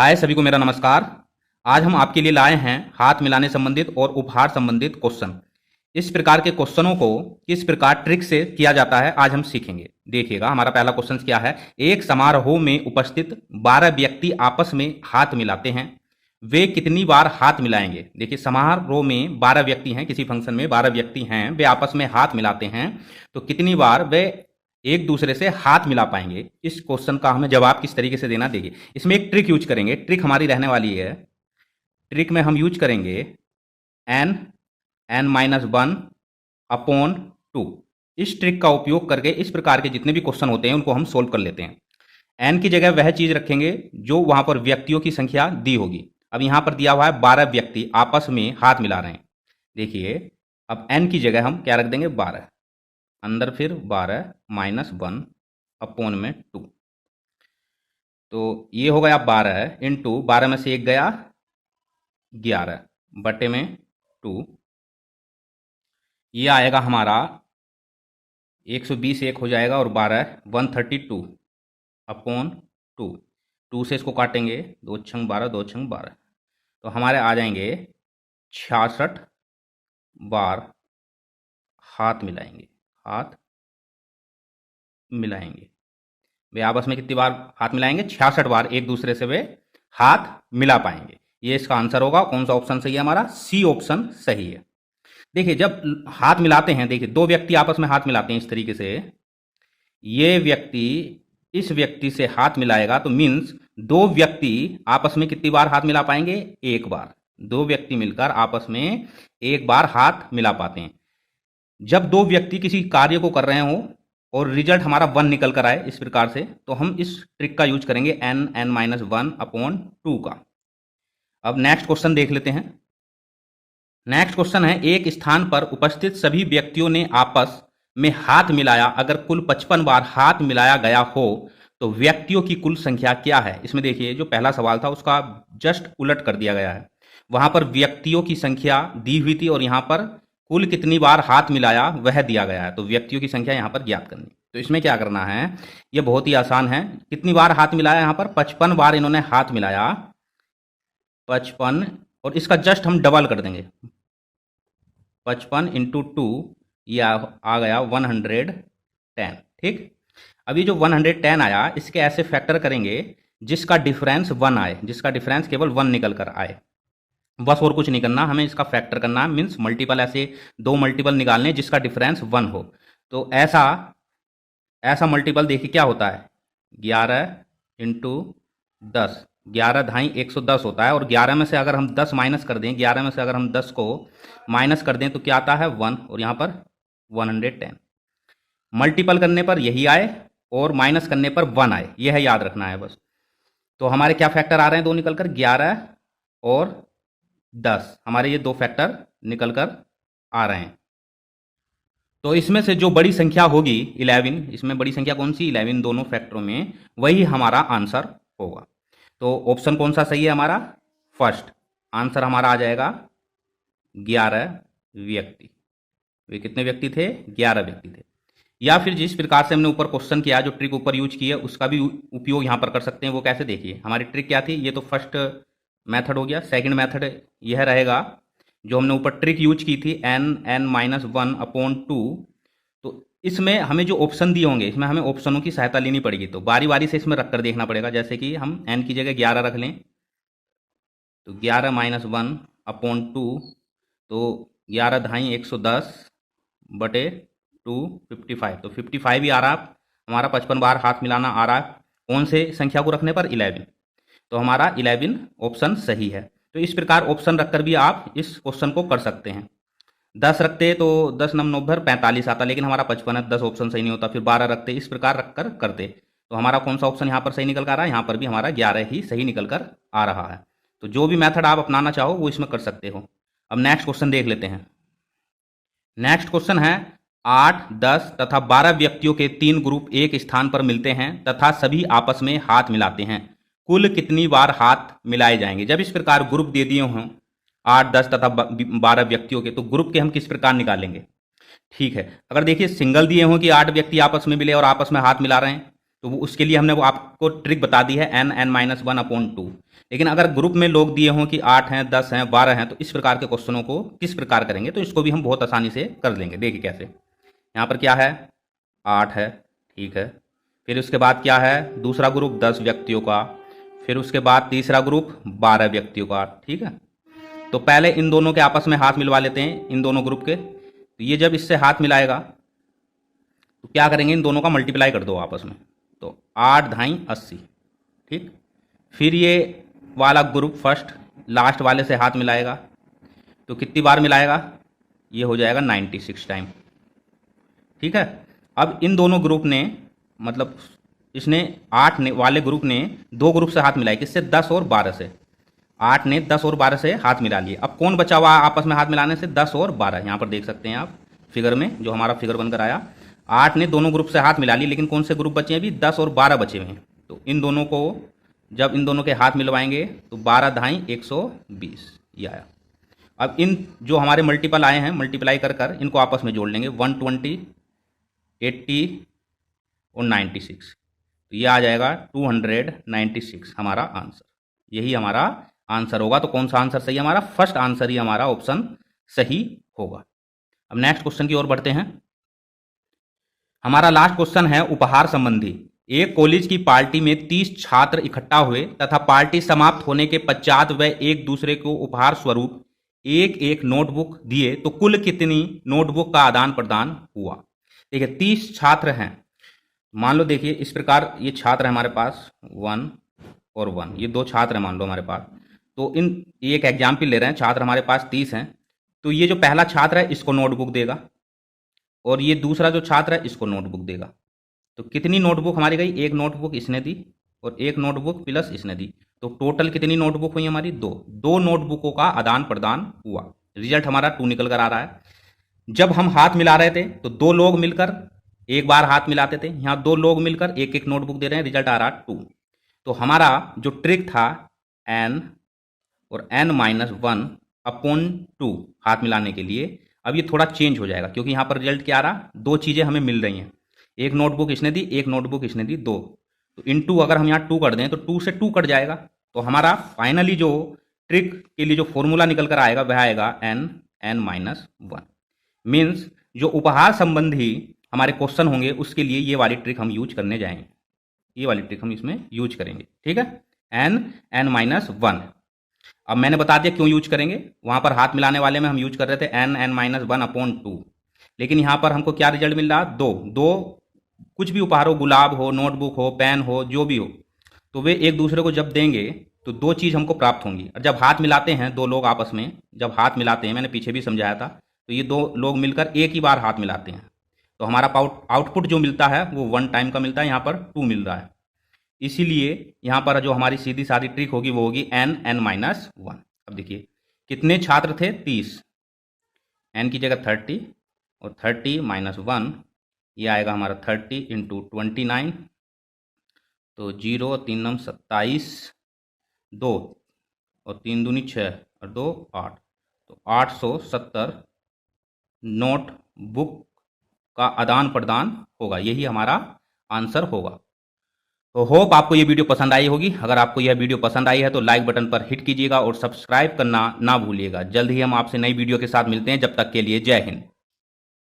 हाय सभी को मेरा नमस्कार। आज हम आपके लिए लाए हैं हाथ मिलाने संबंधित और उपहार संबंधित क्वेश्चन। इस प्रकार के क्वेश्चनों को किस प्रकार ट्रिक से किया जाता है आज हम सीखेंगे। देखिएगा हमारा पहला क्वेश्चन क्या है। एक समारोह में उपस्थित 12 व्यक्ति आपस में हाथ मिलाते हैं, वे कितनी बार हाथ मिलाएंगे। देखिए समारोह में 12 व्यक्ति हैं, किसी फंक्शन में 12 व्यक्ति हैं, वे आपस में हाथ मिलाते हैं तो कितनी बार वे एक दूसरे से हाथ मिला पाएंगे। इस क्वेश्चन का हमें जवाब किस तरीके से देना, देखिए इसमें एक ट्रिक यूज करेंगे। ट्रिक हमारी रहने वाली है, ट्रिक में हम यूज करेंगे n-1 अपॉन 2। इस ट्रिक का उपयोग करके इस प्रकार के जितने भी क्वेश्चन होते हैं उनको हम सोल्व कर लेते हैं। n की जगह वह चीज रखेंगे जो वहां पर व्यक्तियों की संख्या दी होगी। अब यहां पर दिया हुआ है 12 व्यक्ति आपस में हाथ मिला रहे हैं। देखिए अब n की जगह हम क्या रख देंगे, 12, अंदर फिर 12 -1 अपॉन में 2। तो ये हो गया 12 इंटू 12 में से एक गया 11 बटे में 2। ये आएगा हमारा 120, एक हो जाएगा और 12 132 अपॉन 2। 2 से इसको काटेंगे, 2 छंग 12, 2 छंग 12, तो हमारे आ जाएंगे 66 बार हाथ मिलाएंगे। हाथ मिलाएंगे वे आपस में कितनी बार हाथ मिलाएंगे, 66 बार एक दूसरे से वे हाथ मिला पाएंगे। ये इसका आंसर होगा। कौन सा ऑप्शन सही है हमारा, सी ऑप्शन सही है। देखिए जब हाथ मिलाते हैं, देखिए दो व्यक्ति आपस में हाथ मिलाते हैं इस तरीके से, ये व्यक्ति इस व्यक्ति से हाथ मिलाएगा तो मीन्स दो व्यक्ति आपस में कितनी बार हाथ मिला पाएंगे, एक बार। दो व्यक्ति मिलकर आपस में एक बार हाथ मिला पाते हैं। जब दो व्यक्ति किसी कार्य को कर रहे हो और रिजल्ट हमारा 1 निकल कर आए इस प्रकार से, तो हम इस ट्रिक का यूज करेंगे n-1 अपॉन 2 का। अब नेक्स्ट क्वेश्चन देख लेते हैं। नेक्स्ट क्वेश्चन है, एक स्थान पर उपस्थित सभी व्यक्तियों ने आपस में हाथ मिलाया, अगर कुल 55 बार हाथ मिलाया गया हो तो व्यक्तियों की कुल संख्या क्या है। इसमें देखिए जो पहला सवाल था उसका जस्ट उलट कर दिया गया है। वहां पर व्यक्तियों की संख्या दी हुई थी और यहां पर कुल कितनी बार हाथ मिलाया वह दिया गया है, तो व्यक्तियों की संख्या यहां पर ज्ञात करनी। तो इसमें क्या करना है, यह बहुत ही आसान है। कितनी बार हाथ मिलाया, यहां पर 55 बार इन्होंने हाथ मिलाया, 55, और इसका जस्ट हम डबल कर देंगे, 55 इंटू 2, यह आ गया 110। ठीक, अभी जो 110 आया इसके ऐसे फैक्टर करेंगे जिसका डिफरेंस 1 आए, जिसका डिफरेंस केवल 1 निकल कर आए। बस और कुछ नहीं करना, हमें इसका फैक्टर करना है, मीन्स मल्टीपल, ऐसे दो मल्टीपल निकालने जिसका डिफरेंस 1 हो। तो ऐसा मल्टीपल देखिए क्या होता है, 11 इंटू 10, 11 ढाई 110 होता है। और 11 में से अगर हम 10 माइनस कर दें, 11 में से अगर हम 10 को माइनस कर दें तो क्या आता है, 1, और यहाँ पर 110। मल्टीपल करने पर यही आए और माइनस करने पर 1 आए, यह है, याद रखना है बस। तो हमारे क्या फैक्टर आ रहे हैं, दो निकल कर, 11 और 10, हमारे ये दो फैक्टर निकल कर आ रहे हैं। तो इसमें से जो बड़ी संख्या होगी 11, इसमें बड़ी संख्या कौन सी, 11, दोनों फैक्टरों में, वही हमारा आंसर होगा। तो ऑप्शन कौन सा सही है हमारा, फर्स्ट। आंसर हमारा आ जाएगा 11 व्यक्ति। वे कितने व्यक्ति थे, 11 व्यक्ति थे। या फिर जिस प्रकार से हमने ऊपर क्वेश्चन किया, जो ट्रिक ऊपर यूज की है, उसका भी उपयोग यहां पर कर सकते हैं। वो कैसे, देखिए हमारी ट्रिक क्या थी, ये तो फर्स्ट मेथड हो गया। सेकंड मेथड यह रहेगा जो हमने ऊपर ट्रिक यूज की थी, n-1 अपॉन 2। तो इसमें हमें जो ऑप्शन दिए होंगे, इसमें हमें ऑप्शनों की सहायता लेनी पड़ेगी। तो बारी बारी से इसमें रखकर देखना पड़ेगा। जैसे कि हम n की जगह 11 रख लें तो 11 -1 अपॉन 2, तो 11 ढाई 110 बटे 2, 55। तो 55 ही आ रहा हमारा, 55 बार हाथ मिलाना आ रहा है। कौन से संख्या को रखने पर, 11। तो हमारा 11 ऑप्शन सही है। तो इस प्रकार ऑप्शन रखकर भी आप इस क्वेश्चन को कर सकते हैं। 10 रखते तो 10 नम 9 45 आता, लेकिन हमारा 55 है, 10 ऑप्शन सही नहीं होता। फिर 12 रखते, इस प्रकार रखकर करते। तो हमारा कौन सा ऑप्शन यहाँ पर सही निकल कर आ रहा है, यहाँ पर भी हमारा 11 ही सही निकल कर आ रहा है। तो जो भी मेथड आप अपनाना चाहो वो इसमें कर सकते हो। अब नेक्स्ट क्वेश्चन देख लेते हैं। नेक्स्ट क्वेश्चन है, 8, 10 तथा 12 व्यक्तियों के 3 ग्रुप एक स्थान पर मिलते हैं तथा सभी आपस में हाथ मिलाते हैं, कुल कितनी बार हाथ मिलाए जाएंगे। जब इस प्रकार ग्रुप दे दिए हों 8, 10 तथा 12 व्यक्तियों के, तो ग्रुप के हम किस प्रकार निकालेंगे। ठीक है, अगर देखिए सिंगल दिए हों कि 8 व्यक्ति आपस में मिले और आपस में हाथ मिला रहे हैं, तो वो उसके लिए हमने वो आपको ट्रिक बता दी है n(n-1/2). लेकिन अगर ग्रुप में लोग दिए हों कि 8 हैं, 10 हैं, 12 हैं, तो इस प्रकार के क्वेश्चनों को किस प्रकार करेंगे, तो इसको भी हम बहुत आसानी से कर लेंगे। देखिए कैसे, यहाँ पर क्या है, 8 है, ठीक है। फिर उसके बाद क्या है, दूसरा ग्रुप 10 व्यक्तियों का, फिर उसके बाद तीसरा ग्रुप 12 व्यक्तियों का, ठीक है। तो पहले इन दोनों के आपस में हाथ मिलवा लेते हैं, इन दोनों ग्रुप के। तो ये जब इससे हाथ मिलाएगा तो क्या करेंगे, इन दोनों का मल्टीप्लाई कर दो आपस में, तो 8 धाई 80, ठीक। फिर ये वाला ग्रुप फर्स्ट लास्ट वाले से हाथ मिलाएगा, तो कितनी बार मिलाएगा, ये हो जाएगा 96 टाइम, ठीक है। अब इन दोनों ग्रुप ने, मतलब इसने 8 ने वाले ग्रुप ने दो ग्रुप से हाथ मिलाए, किससे, 10 और 12 से। 8 ने 10 और 12 से हाथ मिला लिए। अब कौन बचा हुआ आपस में हाथ मिलाने से, 10 और 12। यहाँ पर देख सकते हैं आप फिगर में, जो हमारा फिगर बनकर आया, 8 ने दोनों ग्रुप से हाथ मिला लिए, लेकिन कौन से ग्रुप बचे हैं अभी, 10 और 12 बचे हुए हैं। तो इन दोनों को जब इन दोनों के हाथ मिलवाएंगे तो 12 धाई 120 ये आया। अब इन जो हमारे मल्टीपल आए हैं, मल्टीप्लाई कर कर इनको आपस में जोड़ लेंगे, 120, 80 और 96, तो ये आ जाएगा 296 हमारा आंसर। यही हमारा आंसर होगा। तो कौन सा आंसर सही है हमारा, फर्स्ट आंसर ही हमारा ऑप्शन सही होगा। अब नेक्स्ट क्वेश्चन की ओर बढ़ते हैं। हमारा लास्ट क्वेश्चन है उपहार संबंधी। एक कॉलेज की पार्टी में 30 छात्र इकट्ठा हुए तथा पार्टी समाप्त होने के पश्चात वे एक दूसरे को उपहार स्वरूप एक एक नोटबुक दिए, तो कुल कितनी नोटबुक का आदान प्रदान हुआ। देखिए 30 छात्र हैं, मान लो, देखिए इस प्रकार ये छात्र है हमारे पास 1 और 1, ये दो छात्र हैं मान लो हमारे पास। तो इन एक एग्जाम्पल ले रहे हैं, छात्र हमारे पास 30 हैं। तो ये जो पहला छात्र है इसको नोटबुक देगा, और ये दूसरा जो छात्र है इसको नोटबुक देगा। तो कितनी नोटबुक हमारी गई, एक नोटबुक इसने दी और एक नोटबुक प्लस इसने दी, तो टोटल कितनी नोटबुक हुई हमारी, दो नोटबुकों का आदान प्रदान हुआ। रिजल्ट हमारा 2 निकल कर आ रहा है। जब हम हाथ मिला रहे थे तो दो लोग मिलकर एक बार हाथ मिलाते थे, यहाँ दो लोग मिलकर एक एक नोटबुक दे रहे हैं, रिजल्ट आ रहा 2। तो हमारा जो ट्रिक था n और n-1/2 हाथ मिलाने के लिए, अब ये थोड़ा चेंज हो जाएगा, क्योंकि यहाँ पर रिजल्ट क्या आ रहा, दो चीज़ें हमें मिल रही हैं, एक नोटबुक इसने दी, एक नोटबुक इसने दी, 2। तो इन 2 अगर हम यहाँ 2 कर दें तो 2 से 2 कट जाएगा। तो हमारा फाइनली जो ट्रिक के लिए जो फॉर्मूला निकल कर आएगा वह आएगा n-1। मीन्स जो उपहार संबंधी हमारे क्वेश्चन होंगे उसके लिए ये वाली ट्रिक हम यूज करने जाएंगे, ये वाली ट्रिक हम इसमें यूज करेंगे, ठीक है, n-1। अब मैंने बता दिया क्यों यूज करेंगे, वहां पर हाथ मिलाने वाले में हम यूज कर रहे थे n-1/2, लेकिन यहां पर हमको क्या रिजल्ट मिल रहा, दो कुछ भी उपहार हो, गुलाब हो, नोटबुक हो, पेन हो, जो भी हो, तो वे एक दूसरे को जब देंगे तो दो चीज़ हमको प्राप्त होंगी। और जब हाथ मिलाते हैं दो लोग आपस में, जब हाथ मिलाते हैं, मैंने पीछे भी समझाया था, तो ये दो लोग मिलकर एक ही बार हाथ मिलाते हैं, तो हमारा आउटपुट जो मिलता है वो 1 टाइम का मिलता है, यहाँ पर 2 मिल रहा है। इसीलिए यहाँ पर जो हमारी सीधी सादी ट्रिक होगी वो होगी n-1। अब देखिए कितने छात्र थे, 30, n की जगह 30 और 30 - 1, ये आएगा हमारा 30 × 29, तो 0 3 9 27, 2 और 3 दूनी 6 और 2 8, तो 870 नोट बुक का आदान प्रदान होगा। यही हमारा आंसर होगा। तो होप आपको ये वीडियो पसंद आई होगी। अगर आपको यह वीडियो पसंद आई है तो लाइक बटन पर हिट कीजिएगा और सब्सक्राइब करना ना भूलिएगा। जल्द ही हम आपसे नई वीडियो के साथ मिलते हैं। जब तक के लिए जय हिंद।